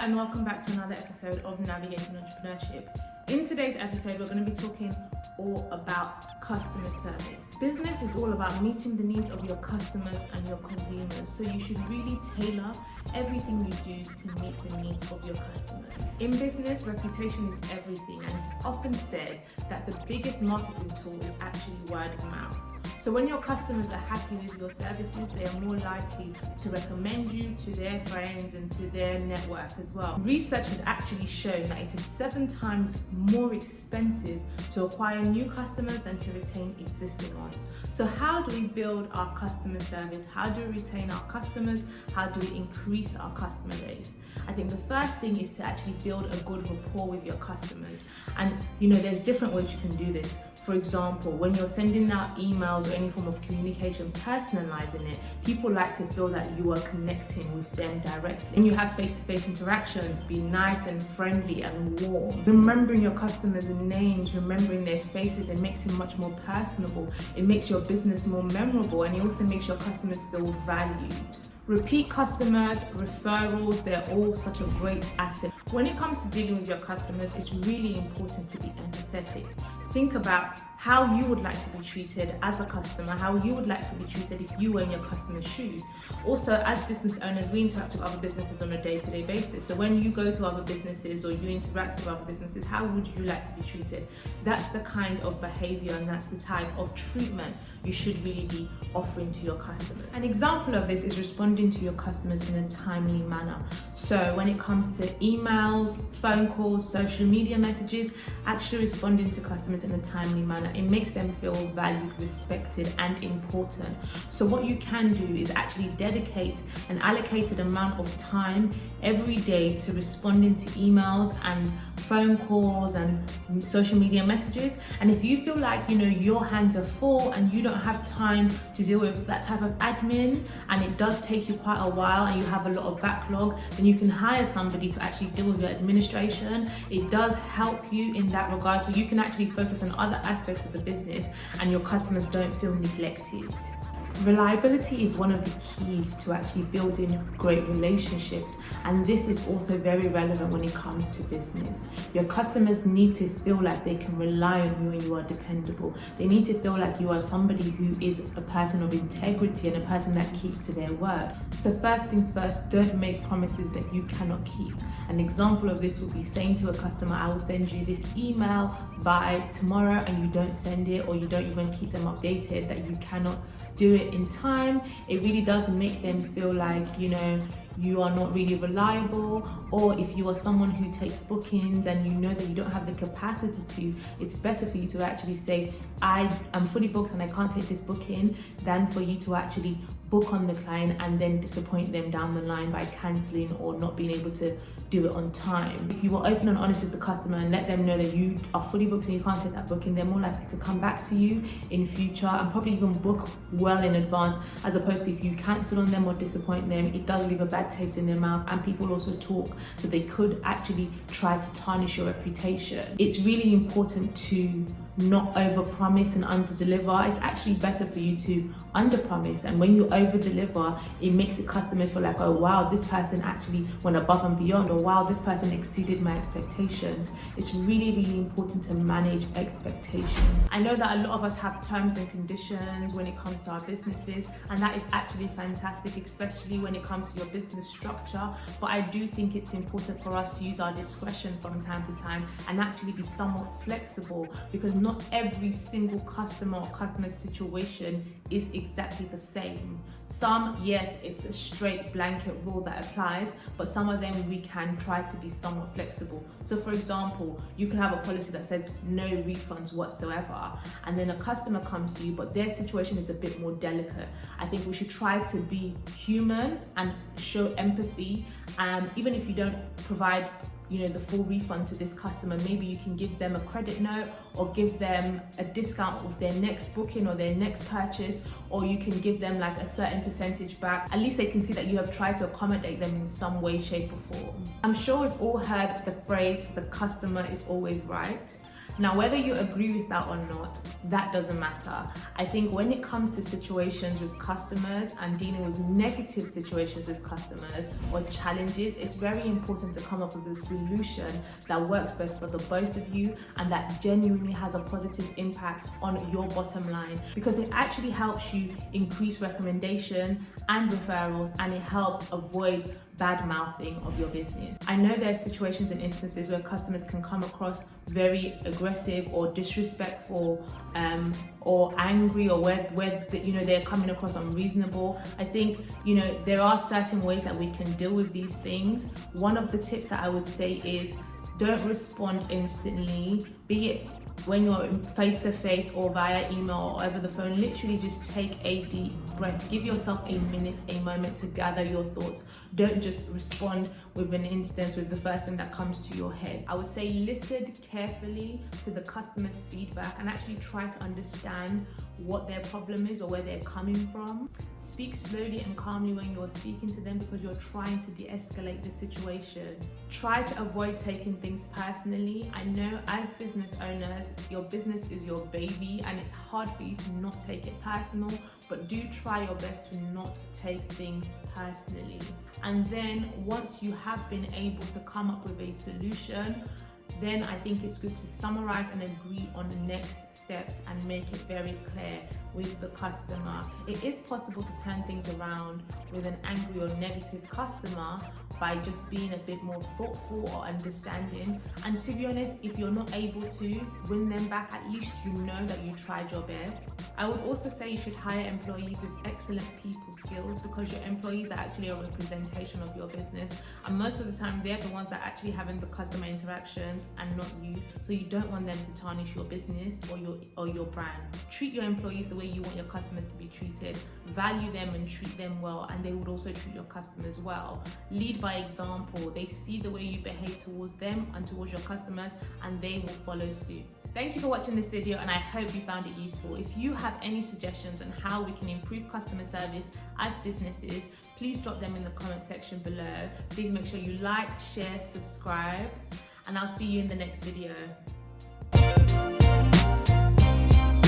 and welcome back to another episode of Navigating Entrepreneurship. In today's episode, we're going to be talking all about customer service. Business is all about meeting the needs of your customers and your consumers, so you should really tailor everything you do to meet the needs of your customers. In business, reputation is everything, and it's often said that the biggest marketing tool is actually word of mouth. So when your customers are happy with your services, they are more likely to recommend you to their friends and to their network as well. Research has actually shown that it is 7 times more expensive to acquire new customers than to retain existing ones. So how do we build our customer service? How do we retain our customers? How do we increase our customer base? I think the first thing is to actually build a good rapport with your customers. And there's different ways you can do this. For example, when you're sending out emails or any form of communication, personalizing it, people like to feel that you are connecting with them directly. When you have face-to-face interactions, be nice and friendly and warm. Remembering your customers' names, remembering their faces, it makes it much more personable. It makes your business more memorable, and it also makes your customers feel valued. Repeat customers, referrals, they're all such a great asset. When it comes to dealing with your customers, it's really important to be empathetic. Think about how you would like to be treated as a customer, how you would like to be treated if you were in your customer's shoes. Also, as business owners, we interact with other businesses on a day-to-day basis. So when you go to other businesses or you interact with other businesses, how would you like to be treated? That's the kind of behavior and that's the type of treatment you should really be offering to your customers. An example of this is responding to your customers in a timely manner. So when it comes to emails, phone calls, social media messages, actually responding to customers in a timely manner, it makes them feel valued, respected, and important. So what you can do is actually dedicate an allocated amount of time every day to responding to emails and phone calls and social media messages. And if you feel like your hands are full and you don't have time to deal with that type of admin, and it does take you quite a while and you have a lot of backlog, then you can hire somebody to actually deal with your administration. It does help you in that regard, so you can actually focus on other aspects of the business and your customers don't feel neglected. Reliability is one of the keys to actually building great relationships, and this is also very relevant when it comes to business. Your customers need to feel like they can rely on you and you are dependable. They need to feel like you are somebody who is a person of integrity and a person that keeps to their word. So first things first, don't make promises that you cannot keep. An example of this would be saying to a customer, I will send you this email by tomorrow, and you don't send it, or you don't even keep them updated that you cannot do it in time. It really does make them feel like you are not really reliable. Or if you are someone who takes bookings and you know that you don't have the capacity to, it's better for you to actually say, I am fully booked and I can't take this booking, than for you to actually book on the client and then disappoint them down the line by cancelling or not being able to do it on time. If you were open and honest with the customer and let them know that you are fully booked and you can't take that booking, they're more likely to come back to you in future and probably even book well in advance, as opposed to if you cancel on them or disappoint them, it does leave a bad taste in their mouth, and people also talk, so they could actually try to tarnish your reputation. It's really important to not overpromise and underdeliver. It's actually better for you to underpromise, and when you overdeliver, it makes the customer feel like, oh wow, this person actually went above and beyond, or wow, this person exceeded my expectations. It's really, really important to manage expectations. I know that a lot of us have terms and conditions when it comes to our businesses, and that is actually fantastic, especially when it comes to your business structure. But I do think it's important for us to use our discretion from time to time and actually be somewhat flexible, because not every single customer or customer situation is exactly the same. Some, yes, it's a straight blanket rule that applies, but some of them we can try to be somewhat flexible. So for example, you can have a policy that says no refunds whatsoever, and then a customer comes to you, but their situation is a bit more delicate. I think we should try to be human and show empathy, and even if you don't provide the full refund to this customer, maybe you can give them a credit note or give them a discount with their next booking or their next purchase, or you can give them like a certain percentage back. At least they can see that you have tried to accommodate them in some way, shape or form. I'm sure we've all heard the phrase, the customer is always right. Now, whether you agree with that or not, that doesn't matter. I think when it comes to situations with customers and dealing with negative situations with customers or challenges, it's very important to come up with a solution that works best for the both of you and that genuinely has a positive impact on your bottom line, because it actually helps you increase recommendation and referrals, and it helps avoid bad mouthing of your business. I know there are situations and instances where customers can come across very aggressive or disrespectful or angry, or where they're coming across unreasonable. I think there are certain ways that we can deal with these things. One of the tips that I would say is don't respond instantly, be it when you're face to face or via email or over the phone. Literally just take a deep breath, give yourself a minute, a moment to gather your thoughts. Don't just respond with an instance with the first thing that comes to your head. I would say listen carefully to the customer's feedback and actually try to understand what their problem is or where they're coming from. Speak slowly and calmly when you're speaking to them, because you're trying to de-escalate the situation. Try to avoid taking things personally. I know as business owners, your business is your baby and it's hard for you to not take it personal, but do try your best to not take things personally. And then once you have been able to come up with a solution, then I think it's good to summarize and agree on the next steps and make it very clear with the customer. It is possible to turn things around with an angry or negative customer by just being a bit more thoughtful or understanding. And to be honest, if you're not able to win them back, at least you know that you tried your best. I would also say you should hire employees with excellent people skills, because your employees are actually a representation of your business, and most of the time they're the ones that are actually having the customer interactions and not you. So you don't want them to tarnish your business or your brand. Treat your employees the way you want your customers to be treated. Value them and treat them well, and they would also treat your customers well. Lead by example. They see the way you behave towards them and towards your customers, and they will follow suit. Thank you for watching this video, and I hope you found it useful. If you have any suggestions on how we can improve customer service as businesses, please drop them in the comment section below. Please make sure you like, share, subscribe, and I'll see you in the next video.